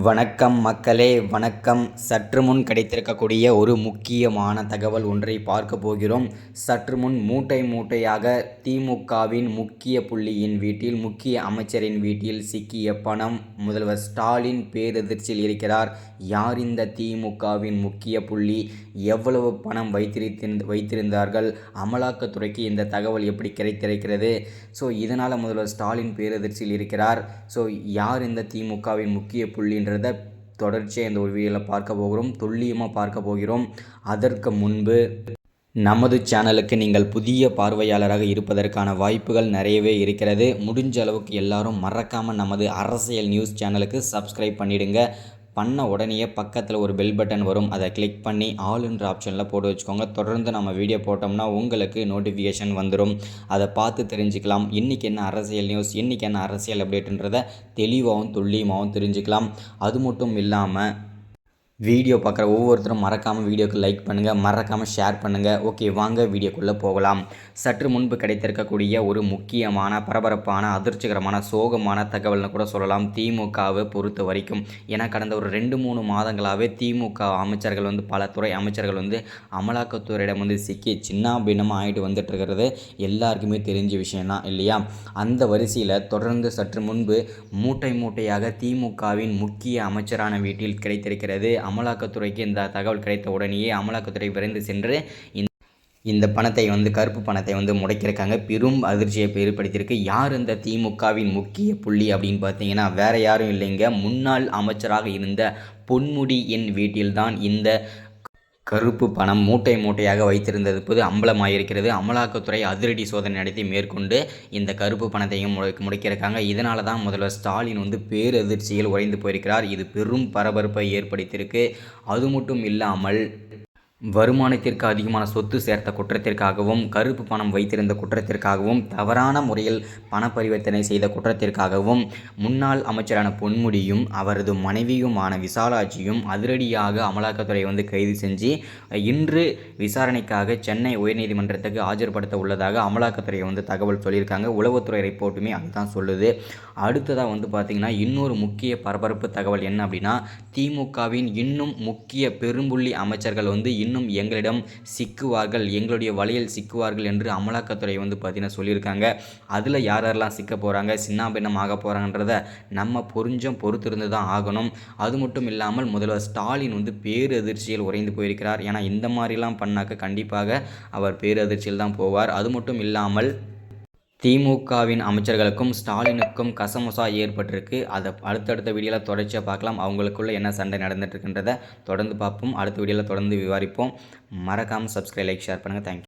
வணக்கம் மக்களே, வணக்கம். சற்று முன் கிடைத்திருக்கக்கூடிய ஒரு முக்கியமான தகவல் ஒன்றை பார்க்க போகிறோம். சற்று முன் மூட்டை மூட்டையாக திமுகவின் முக்கிய புள்ளியின் வீட்டில், முக்கிய அமைச்சரின் வீட்டில் சிக்கிய பணம். முதல்வர் ஸ்டாலின் பேரதிர்ச்சியில் இருக்கிறார். யார் இந்த திமுகவின் முக்கிய புள்ளி? எவ்வளவு பணம் வைத்திருந்தார்கள்? அமலாக்கத்துறைக்கு இந்த தகவல் எப்படி கிடைத்திருக்கிறது? இதனால் முதல்வர் ஸ்டாலின் பேரதிர்ச்சியில் இருக்கிறார். யார் இந்த திமுகவின் முக்கிய புள்ளின்றதை தொடர்ச்சியாக இந்த ஒரு வீடியோவில் பார்க்க போகிறோம், துல்லியமாக பார்க்க போகிறோம். அதற்கு முன்பு நமது சேனலுக்கு நீங்கள் புதிய பார்வையாளராக இருப்பதற்கான வாய்ப்புகள் நிறையவே இருக்கிறது. முடிஞ்ச அளவுக்கு எல்லாரும் மறக்காமல் நமது அரசியல் நியூஸ் சேனலுக்கு சப்ஸ்கிரைப் பண்ணிடுங்க. பண்ண உடனே பக்கத்தில் ஒரு பெல் பட்டன் வரும், அதை கிளிக் பண்ணி ஆல்ன்ற ஆப்ஷனில் போட்டு வச்சுக்கோங்க. தொடர்ந்து நம்ம வீடியோ போட்டோம்னா உங்களுக்கு நோட்டிஃபிகேஷன் வந்துடும். அதை பார்த்து தெரிஞ்சுக்கலாம். இன்றைக்கி என்ன அரசியல் நியூஸ், இன்றைக்கி என்ன அரசியல் அப்டேட்டுன்றதை தெளிவாகவும் துல்லியமாகவும் தெரிஞ்சுக்கலாம். அது மட்டும் இல்லாமல் வீடியோ பார்க்குற ஒவ்வொருத்தரும் மறக்காமல் வீடியோக்கு லைக் பண்ணுங்கள், மறக்காமல் ஷேர் பண்ணுங்கள். ஓகே, வாங்க வீடியோக்குள்ளே போகலாம். சற்று முன்பு கிடைத்திருக்கக்கூடிய ஒரு முக்கியமான, பரபரப்பான, அதிர்ச்சிகரமான, சோகமான தகவல்னு கூட சொல்லலாம் திமுகவை பொறுத்த வரைக்கும். ஏன்னா கடந்த ஒரு 2-3 மாதங்களாகவே திமுக அமைச்சர்கள் பல துறை அமைச்சர்கள் அமலாக்கத்துறையிடம் சிக்கி சின்ன பின்னமாக ஆகிட்டு வந்துட்டுருக்கிறது எல்லாருக்குமே தெரிஞ்ச விஷயம்தான் இல்லையா? அந்த வரிசையில் தொடர்ந்து சற்று முன்பு மூட்டை மூட்டையாக திமுகவின் முக்கிய அமைச்சரான வீட்டில் கிடைத்திருக்கிறது. அமலாக்கத்துறைக்கு இந்த தகவல் கிடைத்த உடனேயே அமலாக்கத்துறை விரைந்து சென்று இந்த பணத்தை கருப்பு பணத்தை முடக்கியிருக்காங்க. பெரும் அதிர்ச்சியை ஏற்படுத்தியிருக்கு. யார் இந்த திமுகவின் முக்கிய புள்ளி அப்படின்னு பார்த்தீங்கன்னா வேறு யாரும் இல்லைங்க, முன்னாள் அமைச்சராக இருந்த பொன்முடியின் வீட்டில்தான் இந்த கருப்பு பணம் மூட்டை மூட்டையாக வைத்திருந்தது அம்பலமாயிருக்கிறது. அமலாக்கத்துறை அதிரடி சோதனை நடத்தி மேற்கொண்டு இந்த கருப்பு பணத்தையும் முடக்கியிருக்காங்க. இதனால தான் முதல்வர் ஸ்டாலின் பேரதிர்ச்சியில் உறைந்து போயிருக்கிறார். இது பெரும் பரபரப்பை ஏற்படுத்தியிருக்கு. அது மட்டும் இல்லாமல் வருமானத்திற்கு அதிகமான சொத்து சேர்த்த குற்றத்திற்காகவும், கருப்பு பணம் வைத்திருந்த குற்றத்திற்காகவும், தவறான முறையில் பண பரிவர்த்தனை செய்த குற்றத்திற்காகவும் முன்னாள் அமைச்சரான பொன்முடியும் அவரது மனைவியுமான விசாலாட்சியும் அதிரடியாக அமலாக்கத்துறை கைது செஞ்சு இன்று விசாரணைக்காக சென்னை உயர்நீதிமன்றத்துக்கு ஆஜர்படுத்த உள்ளதாக அமலாக்கத்துறை தகவல் சொல்லியிருக்காங்க. உளவுத்துறை ரிப்போர்ட்டுமே அதுதான் சொல்லுது. அடுத்ததாக பார்த்திங்கன்னா இன்னொரு முக்கிய பரபரப்பு தகவல் என்ன அப்படின்னா, திமுகவின் இன்னும் முக்கிய பெரும்புள்ளி அமைச்சர்கள் இன்னும் எங்களிடம் சிக்குவார்கள், எங்களுடைய வலையில் சிக்குவார்கள் என்று அமலாக்கத்துறை பார்த்தீங்கன்னா சொல்லியிருக்காங்க. அதில் யாரெல்லாம் சிக்க போகிறாங்க, சின்னாபின்னம் ஆக போகிறாங்கன்றதை நம்ம பொறுத்திருந்து தான் ஆகணும். அது மட்டும் இல்லாமல் முதல்வர் ஸ்டாலின் பேரதிர்ச்சியில் உறைந்து போயிருக்கிறார். ஏன்னா இந்த மாதிரிலாம் பண்ணாக்க கண்டிப்பாக அவர் பேரதிர்ச்சியில் தான் போவார். அது மட்டும் இல்லாமல் திமுகவின் அமைச்சர்களுக்கும் ஸ்டாலினுக்கும் கசமுசா ஏற்பட்டிருக்கு. அதை அடுத்தடுத்த வீடியோவில் தொடர்ச்சியாக பார்க்கலாம். அவங்களுக்குள்ள என்ன சண்டை நடந்துட்டு இருக்குன்றதை தொடர்ந்து பார்ப்போம். அடுத்த வீடியோவில் தொடர்ந்து விவாதிப்போம். மறக்காமல் சப்ஸ்கிரைப், லைக், ஷேர் பண்ணுங்கள். தேங்க்யூ.